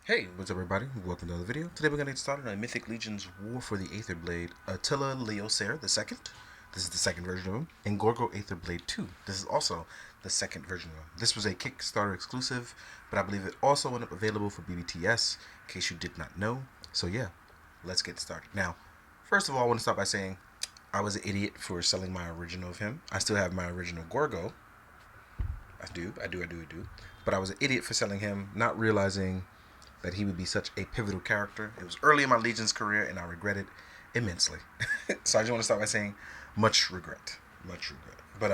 Hey, what's up everybody? Welcome to another video. Today we're going to get started on Mythic Legion's War for the Aetherblade. Attila Leossyr the second. This is the second version of him. And Gorgo Aetherblade 2. This is also the second version of him. This was a Kickstarter exclusive, but I believe it also went up available for BBTS, in case you did not know. So yeah, let's get started. Now, first of all, I want to start by saying I was an idiot for selling my original of him. I still have my original Gorgo. I do. But I was an idiot for selling him, not realizing that he would be such a pivotal character. It was early in my Legion's career, and I regret it immensely. So I just want to start by saying, much regret. But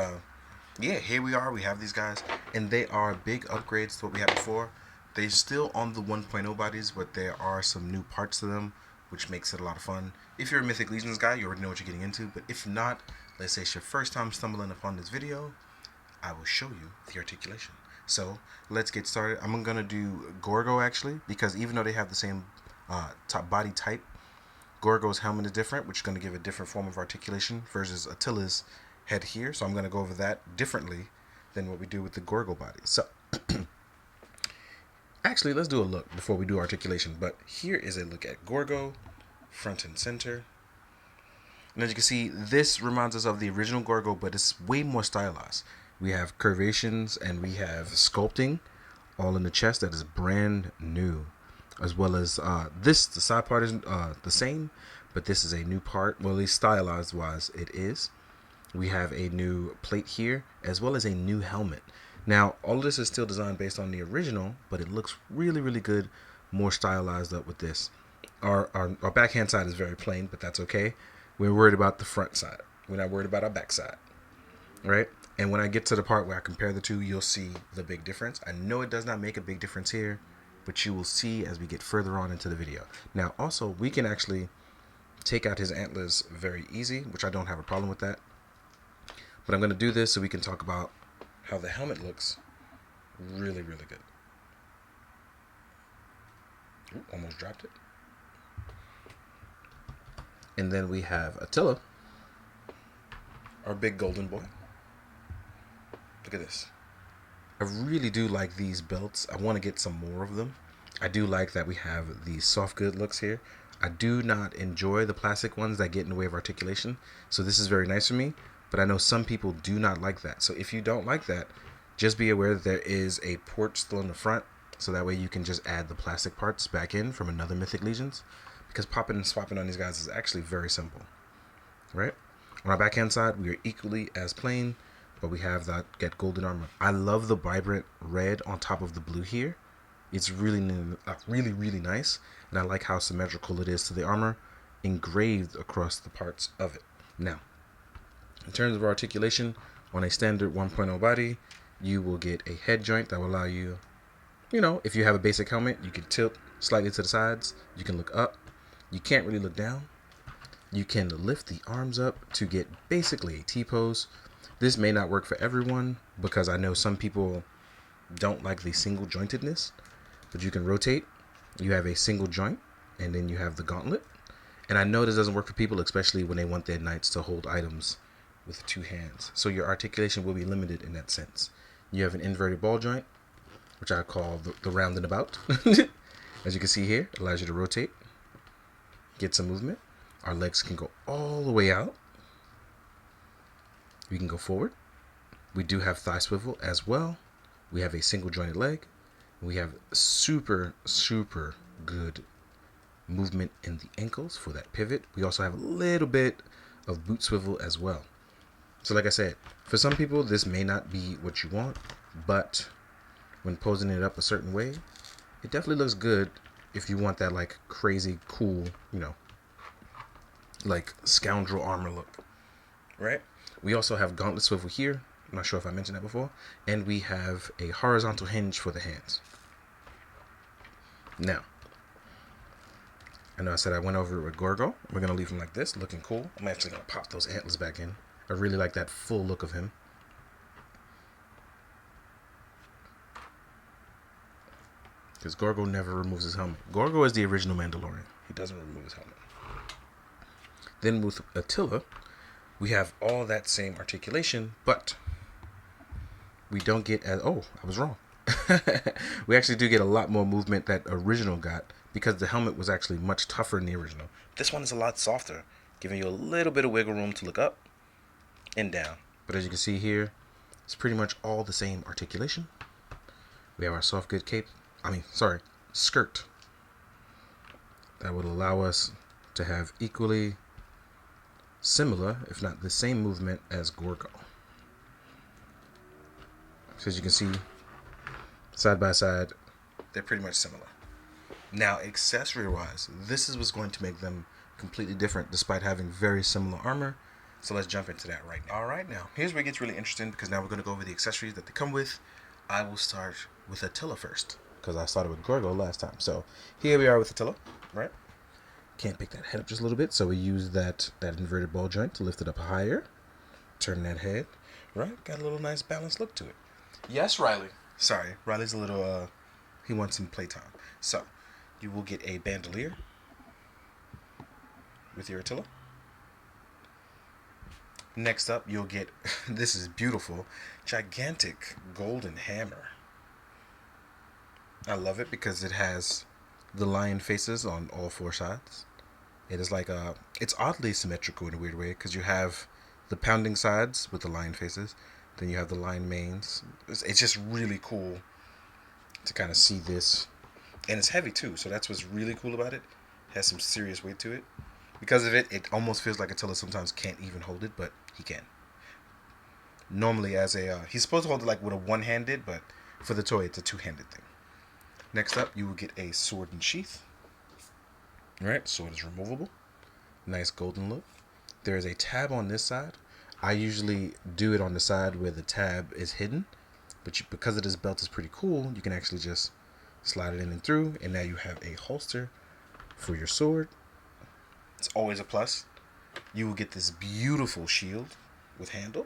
yeah, here we are. We have these guys, and they are big upgrades to what we had before. They're still on the 1.0 bodies, but there are some new parts to them, which makes it a lot of fun. If you're a Mythic Legions guy, you already know what you're getting into. But if not, let's say it's your first time stumbling upon this video, I will show you the articulation. So let's get started. I'm gonna do Gorgo actually, because even though they have the same top body type, Gorgo's helmet is different, which is gonna give a different form of articulation versus Attila's head here. So I'm gonna go over that differently than what we do with the Gorgo body. So actually, let's do a look before we do articulation. But here is a look at Gorgo, front and center. And as you can see, this reminds us of the original Gorgo, but it's way more stylized. We have curvations and we have sculpting all in the chest that is brand new, as well as the side part is the same, but this is a new part. Well, at least stylized wise it is. We have a new plate here, as well as a new helmet. Now all of this is still designed based on the original, but it looks really good, more stylized up with this. Our backhand side is very plain, but that's okay. We're worried about the front side. We're not worried about our back side, right? And when I get to the part where I compare the two, you'll see the big difference. I know it does not make a big difference here, but you will see as we get further on into the video. Now, also, we can actually take out his antlers very easy, which I don't have a problem with that. But I'm going to do this so we can talk about how the helmet looks really good. Ooh, almost dropped it. And then we have Attila, our big golden boy. Look at this. I really do like these belts. I want to get some more of them. I do like that we have these soft good looks here. I do not enjoy the plastic ones that get in the way of articulation. So this is very nice for me. But I know some people do not like that. So if you don't like that, just be aware that there is a port still in the front. So that way you can just add the plastic parts back in from another Mythic Legions. Because popping and swapping on these guys is actually very simple. Right? On our backhand side, we are equally as plain. But we have that get golden armor. I love the vibrant red on top of the blue here. It's really nice, and I like how symmetrical it is to the armor, engraved across the parts of it. Now, in terms of articulation, on a standard 1.0 body, you will get a head joint that will allow you, if you have a basic helmet, you can tilt slightly to the sides. You can look up. You can't really look down. You can lift the arms up to get basically a T-pose. This may not work for everyone because I know some people don't like the single jointedness, but you can rotate. You have a single joint, and then you have the gauntlet. And I know this doesn't work for people, especially when they want their knights to hold items with two hands. So your articulation will be limited in that sense. You have an inverted ball joint, which I call the round and about. As you can see here, it allows you to rotate, get some movement. Our legs can go all the way out. We can go forward. We do have thigh swivel as well. We have a single jointed leg. We have super good movement in the ankles for that pivot. We also have a little bit of boot swivel as well. So like I said, for some people this may not be what you want, but when posing it up a certain way, it definitely looks good if you want that like crazy cool, like scoundrel armor look, right? We also have gauntlet swivel here. I'm not sure if I mentioned that before. And we have a horizontal hinge for the hands. Now, I know I said I went over it with Gorgo. We're going to leave him like this, looking cool. I'm actually going to pop those antlers back in. I really like that full look of him. Because Gorgo never removes his helmet. Gorgo is the original Mandalorian. He doesn't remove his helmet. Then with Attila, we have all that same articulation, but we don't get as... Oh, I was wrong. We actually do get a lot more movement that original got because the helmet was actually much tougher in the original. This one is a lot softer, giving you a little bit of wiggle room to look up and down. But as you can see here, it's pretty much all the same articulation. We have our soft good cape. Skirt. That would allow us to have equally similar, if not the same movement as Gorgo. So as you can see, side by side, they're pretty much similar. Now, accessory-wise, this is what's going to make them completely different despite having very similar armor. So let's jump into that right now. All right, now, here's where it gets really interesting because now we're going to go over the accessories that they come with. I will start with Attila first because I started with Gorgo last time. So here we are with Attila, right? Can't pick that head up just a little bit, so we use that inverted ball joint to lift it up higher. Turn that head, right? Got a little nice balanced look to it. Yes, Riley. Sorry, Riley's a little, he wants some playtime. So, you will get a bandolier with your Attila. Next up, you'll get, this is beautiful, gigantic golden hammer. I love it because it has the lion faces on all four sides. It is like it's oddly symmetrical in a weird way because you have the pounding sides with the lion faces, then you have the lion manes. It's just really cool to kind of see this, and it's heavy too, so that's what's really cool about it. It has some serious weight to it. Because of it, it almost feels like Attila sometimes can't even hold it, but he can. Normally, he's supposed to hold it like with a one-handed, but for the toy, it's a two-handed thing. Next up, you will get a sword and sheath. Alright, sword is removable. Nice golden look. There is a tab on this side. I usually do it on the side where the tab is hidden, but because of this belt is pretty cool, you can actually just slide it in and through, and now you have a holster for your sword. It's always a plus. You will get this beautiful shield with handle.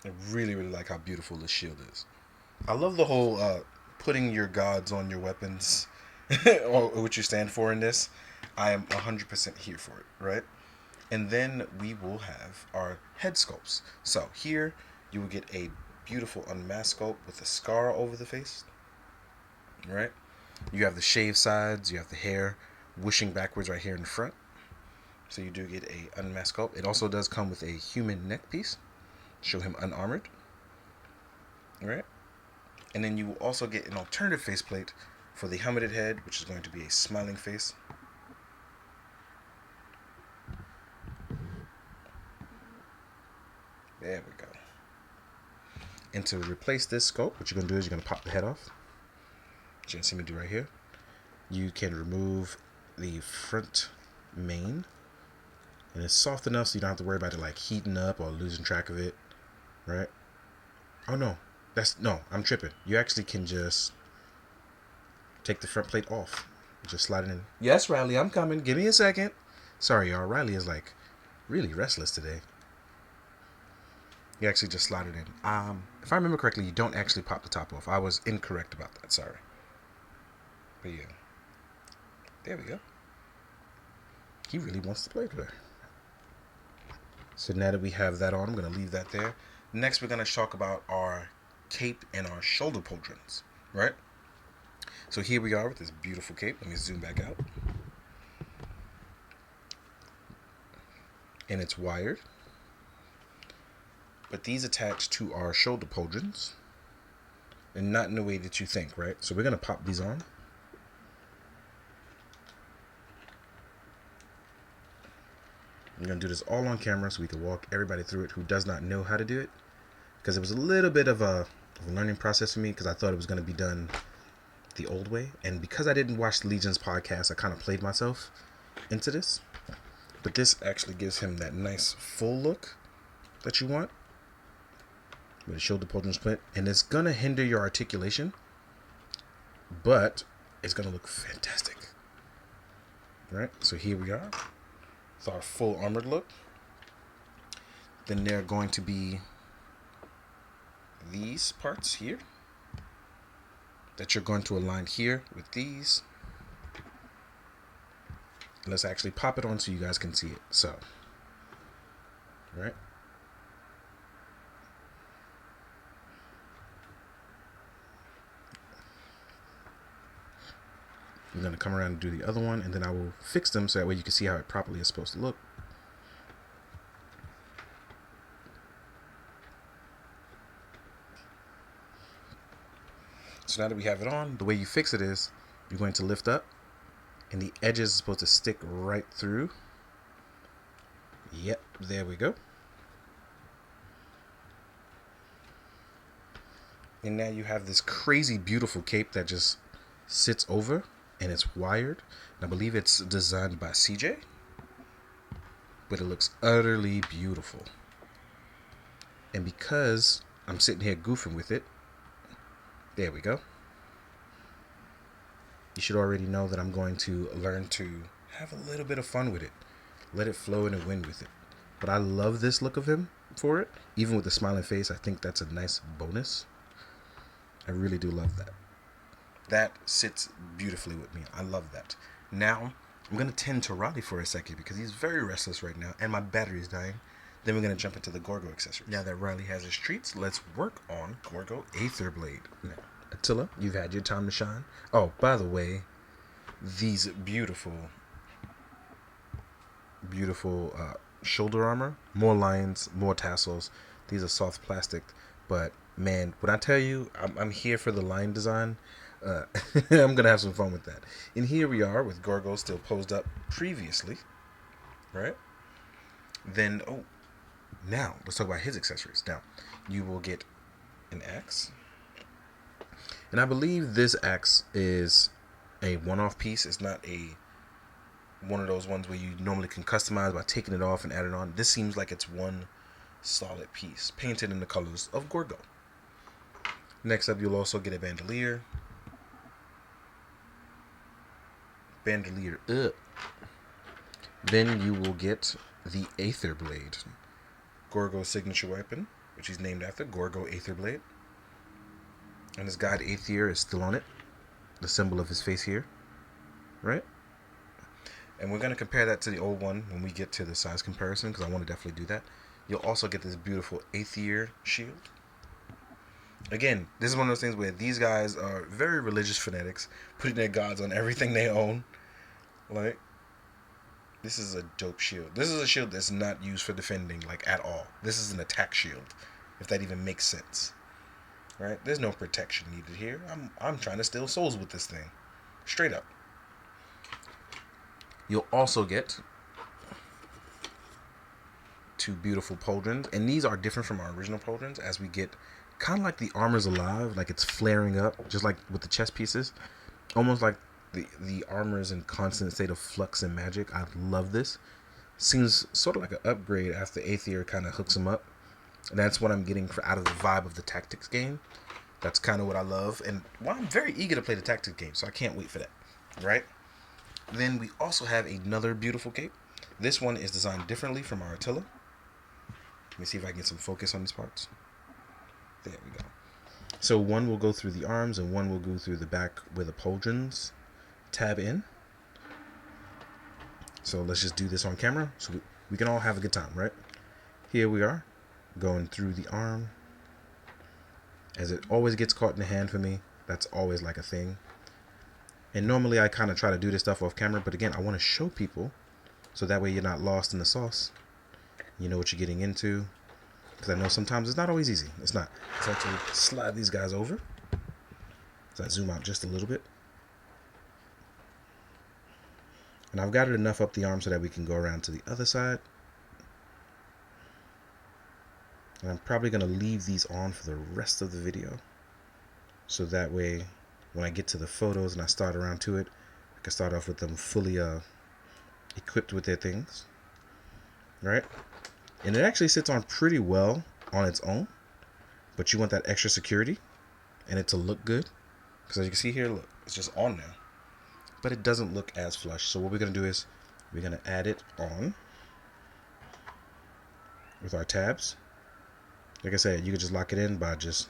I really, really like how beautiful this shield is. I love the whole putting your gods on your weapons or what you stand for in this. I am 100% here for it, right? And then we will have our head sculpts. So here you will get a beautiful unmasked sculpt with a scar over the face, right? You have the shaved sides, you have the hair wishing backwards right here in the front. So you do get a unmasked sculpt. It also does come with a human neck piece. Show him unarmored. Alright? And then you will also get an alternative faceplate for the helmeted head, which is going to be a smiling face. There we go. And to replace this sculpt, what you're going to do is you're going to pop the head off. Which you can see me do right here. You can remove the front mane. And it's soft enough so you don't have to worry about it like heating up or losing track of it. Right? Oh no. I'm tripping. You actually can just take the front plate off. Just slide it in. Yes, Riley, I'm coming. Give me a second. Sorry, y'all. Riley is like really restless today. You actually just slide it in. If I remember correctly, you don't actually pop the top off. I was incorrect about that. Sorry. But yeah. There we go. He really wants to play today. So now that we have that on, I'm going to leave that there. Next, we're going to talk about our cape and our shoulder pauldrons, right? So here we are with this beautiful cape. Let me zoom back out. And it's wired. But these attach to our shoulder pauldrons. And not in the way that you think, right? So we're going to pop these on. I'm going to do this all on camera so we can walk everybody through it who does not know how to do it. Because it was a little bit of a learning process for me because I thought it was going to be done the old way. And because I didn't watch the Legion's podcast, I kind of played myself into this. But this actually gives him that nice full look that you want. With the shoulder pauldron split. And it's going to hinder your articulation. But it's going to look fantastic. Right? So here we are. It's our full armored look. Then there are going to be these parts here that you're going to align here with these. Let's actually pop it on so you guys can see it. So, right. I'm going to come around and do the other one, and then I will fix them so that way you can see how it properly is supposed to look. So now that we have it on, the way you fix it is you're going to lift up, and the edges are supposed to stick right through. Yep, there we go. And now you have this crazy beautiful cape that just sits over, and it's wired. And I believe it's designed by CJ, but it looks utterly beautiful. And because I'm sitting here goofing with it, there we go. You should already know that I'm going to learn to have a little bit of fun with it. Let it flow in the wind with it. But I love this look of him for it. Even with the smiling face, I think that's a nice bonus. I really do love that. That sits beautifully with me. I love that. Now, I'm going to tend to Raleigh for a second because he's very restless right now and my battery's dying. Then we're going to jump into the Gorgo accessories. Now that Riley has his treats, let's work on Gorgo Aetherblade. Now, Attila, you've had your time to shine. Oh, by the way, these beautiful shoulder armor, more lines, more tassels. These are soft plastic, but man, when I tell you I'm here for the line design, I'm gonna have some fun with that. And here we are with Gorgo still posed up previously, right? Then now let's talk about his accessories. Now you will get an axe, and I believe this axe is a one-off piece. It's not one of those ones where you normally can customize by taking it off and add it on. This seems like it's one solid piece painted in the colors of Gorgo. Next up, you'll also get a bandolier. Then you will get the Aetherblade, Gorgo's signature weapon, which he's named after, Gorgo Aetherblade. And his god Aether is still on it, the symbol of his face here, right? And we're going to compare that to the old one when we get to the size comparison, because I want to definitely do that. You'll also get this beautiful Aether shield. Again, this is one of those things where these guys are very religious fanatics, putting their gods on everything they own. Like, this is a dope shield. This is a shield that's not used for defending, like, at all. This is an attack shield, if that even makes sense. Right? There's no protection needed here. I'm trying to steal souls with this thing. Straight up. You'll also get 2 beautiful pauldrons, and these are different from our original pauldrons as we get kind of like the armor's alive, like it's flaring up, just like with the chest pieces, almost like the armor is in constant state of flux and magic. I love this. Seems sort of like an upgrade after Aether kind of hooks him up, and that's what I'm getting out of the vibe of the tactics game. That's kind of what I love, and well, I'm very eager to play the tactics game, so I can't wait for that, right? Then we also have another beautiful cape. This one is designed differently from our Attila. Let me see if I can get some focus on these parts. There we go. So one will go through the arms and one will go through the back where the pauldrons tab in. So let's just do this on camera so we can all have a good time, right? Here we are, going through the arm. As it always gets caught in the hand for me. That's always like a thing. And normally I kind of try to do this stuff off camera, but again, I want to show people so that way you're not lost in the sauce. You know what you're getting into. Because I know sometimes it's not always easy. It's not. Let's actually slide these guys over. So I zoom out just a little bit. And I've got it enough up the arm so that we can go around to the other side. And I'm probably going to leave these on for the rest of the video. So that way, when I get to the photos and I start around to it, I can start off with them fully equipped with their things. Right? And it actually sits on pretty well on its own. But you want that extra security and it to look good. Because as you can see here, look, it's just on now. But it doesn't look as flush. So what we're going to do is we're going to add it on with our tabs. Like I said, you can just lock it in by just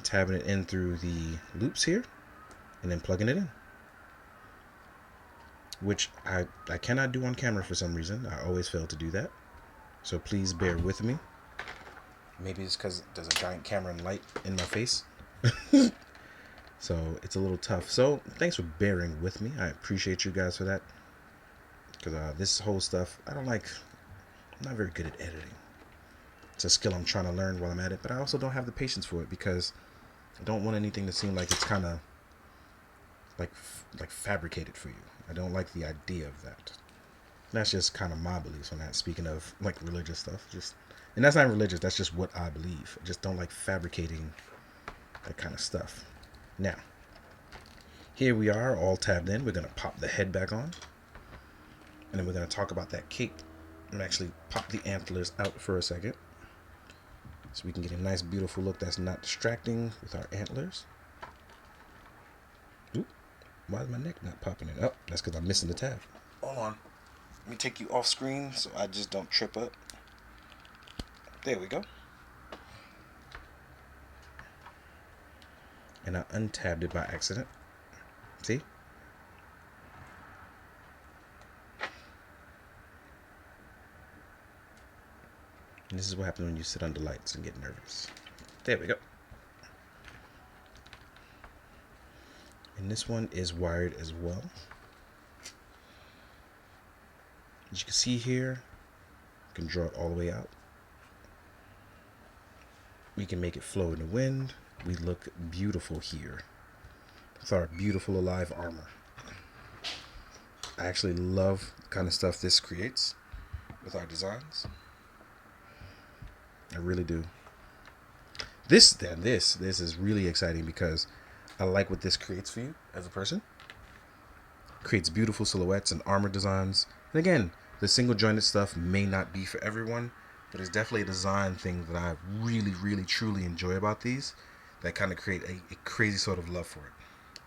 tabbing it in through the loops here and then plugging it in, which I cannot do on camera for some reason. I always fail to do that, so please bear with me. Maybe it's because there's a giant camera and light in my face. So it's a little tough. So thanks for bearing with me. I appreciate you guys for that. Because this whole stuff, I'm not very good at editing. It's a skill I'm trying to learn while I'm at it, but I also don't have the patience for it because I don't want anything to seem like it's kind of like fabricated for you. I don't like the idea of that. That's just kind of my beliefs on that. Speaking of like religious stuff, and that's not religious. That's just what I believe. I just don't like fabricating that kind of stuff. Now, here we are, all tabbed in. We're gonna pop the head back on, and then we're gonna talk about that cape. And actually pop the antlers out for a second, so we can get a nice, beautiful look that's not distracting with our antlers. Oop, why is my neck not popping in? Oh, that's because I'm missing the tab. Hold on. Let me take you off screen so I just don't trip up. There we go. And I untabbed it by accident. See? And this is what happens when you sit under lights and get nervous. There we go. And this one is wired as well. As you can see here, you can draw it all the way out. We can make it flow in the wind. We look beautiful here with our beautiful alive armor. I actually love the kind of stuff this creates with our designs. I really do. This is really exciting because I like what this creates for you as a person. Creates beautiful silhouettes and armor designs. And again, the single jointed stuff may not be for everyone, but it's definitely a design thing that I really, really, truly enjoy about these, that kind of create a crazy sort of love for it.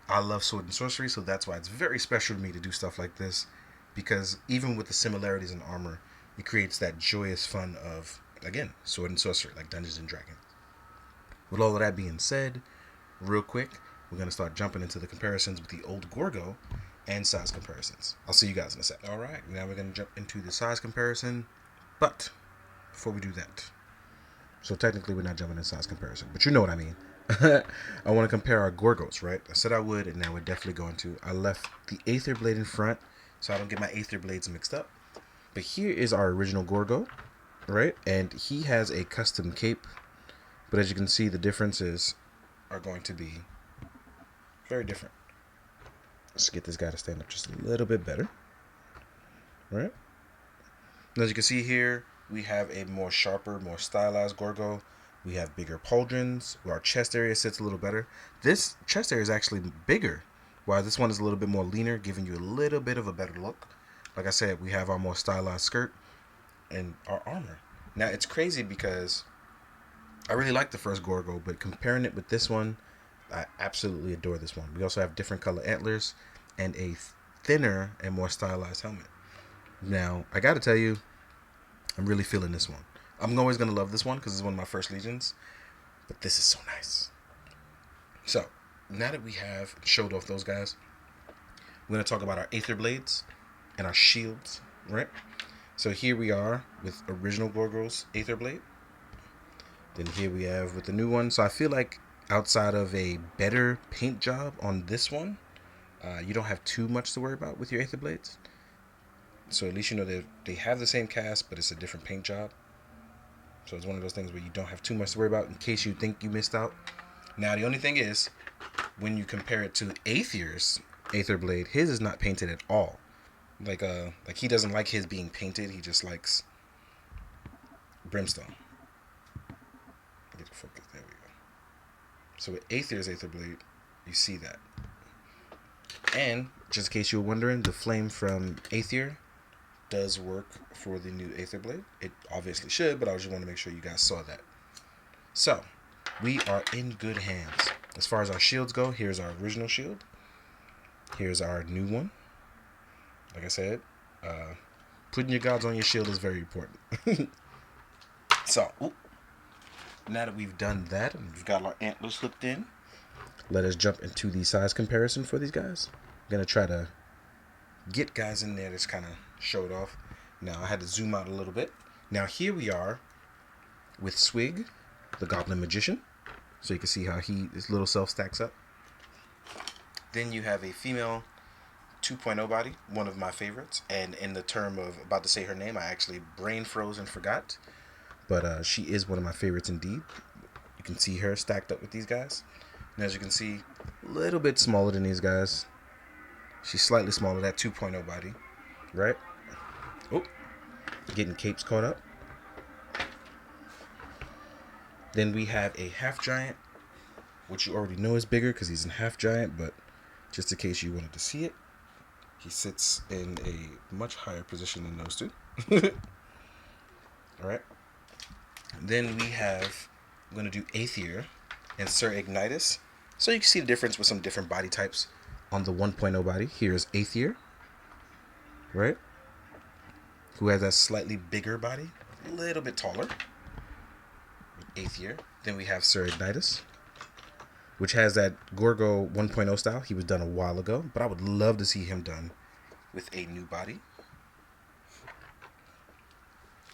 I love sword and sorcery, so that's why it's very special to me to do stuff like this, because even with the similarities in armor, it creates that joyous fun of, again, sword and sorcery, like Dungeons and Dragons. With all of that being said, real quick, we're going to start jumping into the comparisons with the old Gorgo and size comparisons. I'll see you guys in a sec. Alright, now we're going to jump into the size comparison, but before we do that, so technically we're not jumping in size comparison, but you know what I mean. I want to compare our Gorgos, right? I said I would, and now we're definitely going to. I left the Aetherblade in front so I don't get my Aetherblades mixed up. But here is our original Gorgo, right? And he has a custom cape, but as you can see, the differences are going to be very different. Let's get this guy to stand up just a little bit better, right? And as you can see here, we have a more sharper, more stylized Gorgo. We have bigger pauldrons, where our chest area sits a little better. This chest area is actually bigger, while this one is a little bit more leaner, giving you a little bit of a better look. Like I said, we have our more stylized skirt and our armor. Now, it's crazy because I really like the first Gorgo, but comparing it with this one, I absolutely adore this one. We also have different color antlers and a thinner and more stylized helmet. Now, I gotta tell you, I'm really feeling this one. I'm always going to love this one because it's one of my first legions. But this is so nice. So, now that we have showed off those guys, we're going to talk about our Aetherblades and our shields, right? So here we are with original Gorgo's Aetherblade. Then here we have with the new one. So I feel like outside of a better paint job on this one, you don't have too much to worry about with your Aetherblades. So at least you know they have the same cast, but it's a different paint job. So it's one of those things where you don't have too much to worry about in case you think you missed out. Now, the only thing is, when you compare it to Aethyr's Aetherblade, his is not painted at all. Like he doesn't like his being painted. He just likes brimstone. Get the focus. There we go. So with Aethyr's Aetherblade, you see that. And, just in case you were wondering, the flame from Aethyr does work for the new Aetherblade. It obviously should, but I just want to make sure you guys saw that. So, we are in good hands. As far as our shields go, here's our original shield. Here's our new one. Like I said, putting your gods on your shield is very important. So, now that we've done that, and we've got our antlers hooked in, let us jump into the size comparison for these guys. I'm going to try to get guys in there that's kind of showed off. Now I had to zoom out a little bit. Now here we are with Swig, the Goblin Magician. So you can see how his little self stacks up. Then you have a female 2.0 body, one of my favorites. And in the term of about to say her name, I actually brain froze and forgot. But she is one of my favorites indeed. You can see her stacked up with these guys. And as you can see, a little bit smaller than these guys. She's slightly smaller, that 2.0 body, right? Oh, getting capes caught up. Then we have a half giant, which you already know is bigger because he's a half giant, but just in case you wanted to see it, he sits in a much higher position than those two. All right. Then we have, I'm going to do Aetherblade and Sir Ignitus. So you can see the difference with some different body types. On the 1.0 body, here's Aetherblade, right? Who has that slightly bigger body, a little bit taller. Aetherblade. Then we have Sir Ignitus, which has that Gorgo 1.0 style. He was done a while ago, but I would love to see him done with a new body.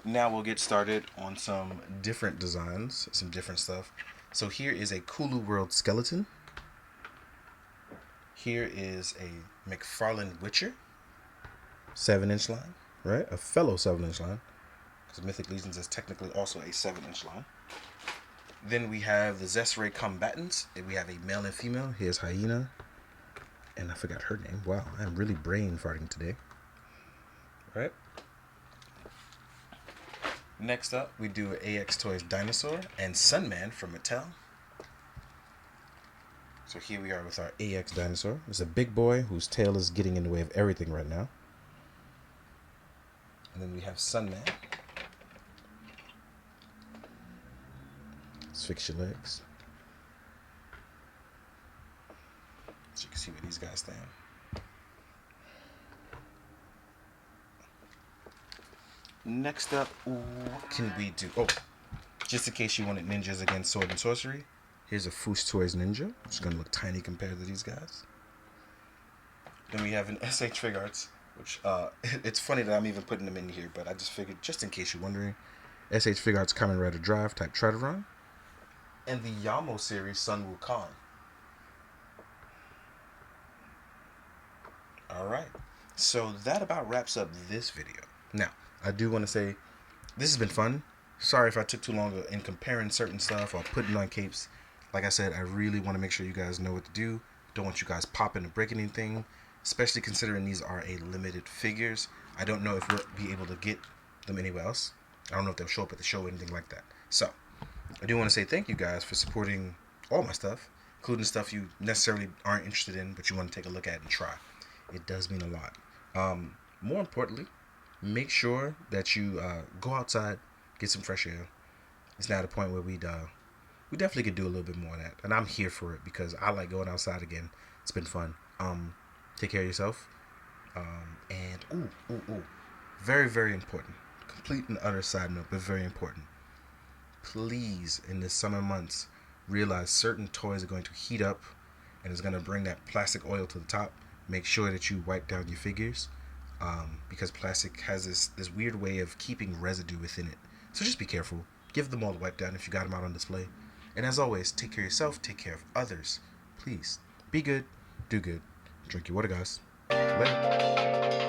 Now we'll get started on some different designs, some different stuff. So here is a Kulu World skeleton. Here is a McFarlane Witcher, 7-inch line, right? A fellow 7-inch line, because Mythic Legions is technically also a 7-inch line. Then we have the Zesray combatants. We have a male and female. Here's Hyena, and I forgot her name. Wow, I'm really brain farting today. Right. Next up, we do AX Toys Dinosaur and Sunman from Mattel. So here we are with our AX Dinosaur. It's a big boy whose tail is getting in the way of everything right now. And then we have Sunman. Let's fix your legs, so you can see where these guys stand. Next up, what can we do? Oh, just in case you wanted ninjas against sword and sorcery, here's a Foos Toys Ninja, which is going to look tiny compared to these guys. Then we have an SH Figuarts, which, it's funny that I'm even putting them in here, but I just figured, just in case you're wondering, SH Figuarts Kamen Rider Drive type Trideron, and the Yamo series Sun Wukong. Alright, so that about wraps up this video. Now, I do want to say, this has been fun. Sorry if I took too long in comparing certain stuff or putting on capes. Like I said, I really want to make sure you guys know what to do. Don't want you guys popping or breaking anything, especially considering these are a limited figures. I don't know if we'll be able to get them anywhere else. I don't know if they'll show up at the show or anything like that. So, I do want to say thank you guys for supporting all my stuff, including stuff you necessarily aren't interested in, but you want to take a look at and try. It does mean a lot. More importantly, make sure that you go outside, get some fresh air. It's now the point where we definitely could do a little bit more of that, and I'm here for it because I like going outside again. It's been fun. Take care of yourself. And very, very important. Complete and utter side note, but very important. Please, in the summer months, realize certain toys are going to heat up, and it's going to bring that plastic oil to the top. Make sure that you wipe down your figures. Because plastic has this weird way of keeping residue within it. So just be careful. Give them all a wipe down if you got them out on display. And as always, take care of yourself, take care of others. Please, be good, do good. Drink your water, guys. Later.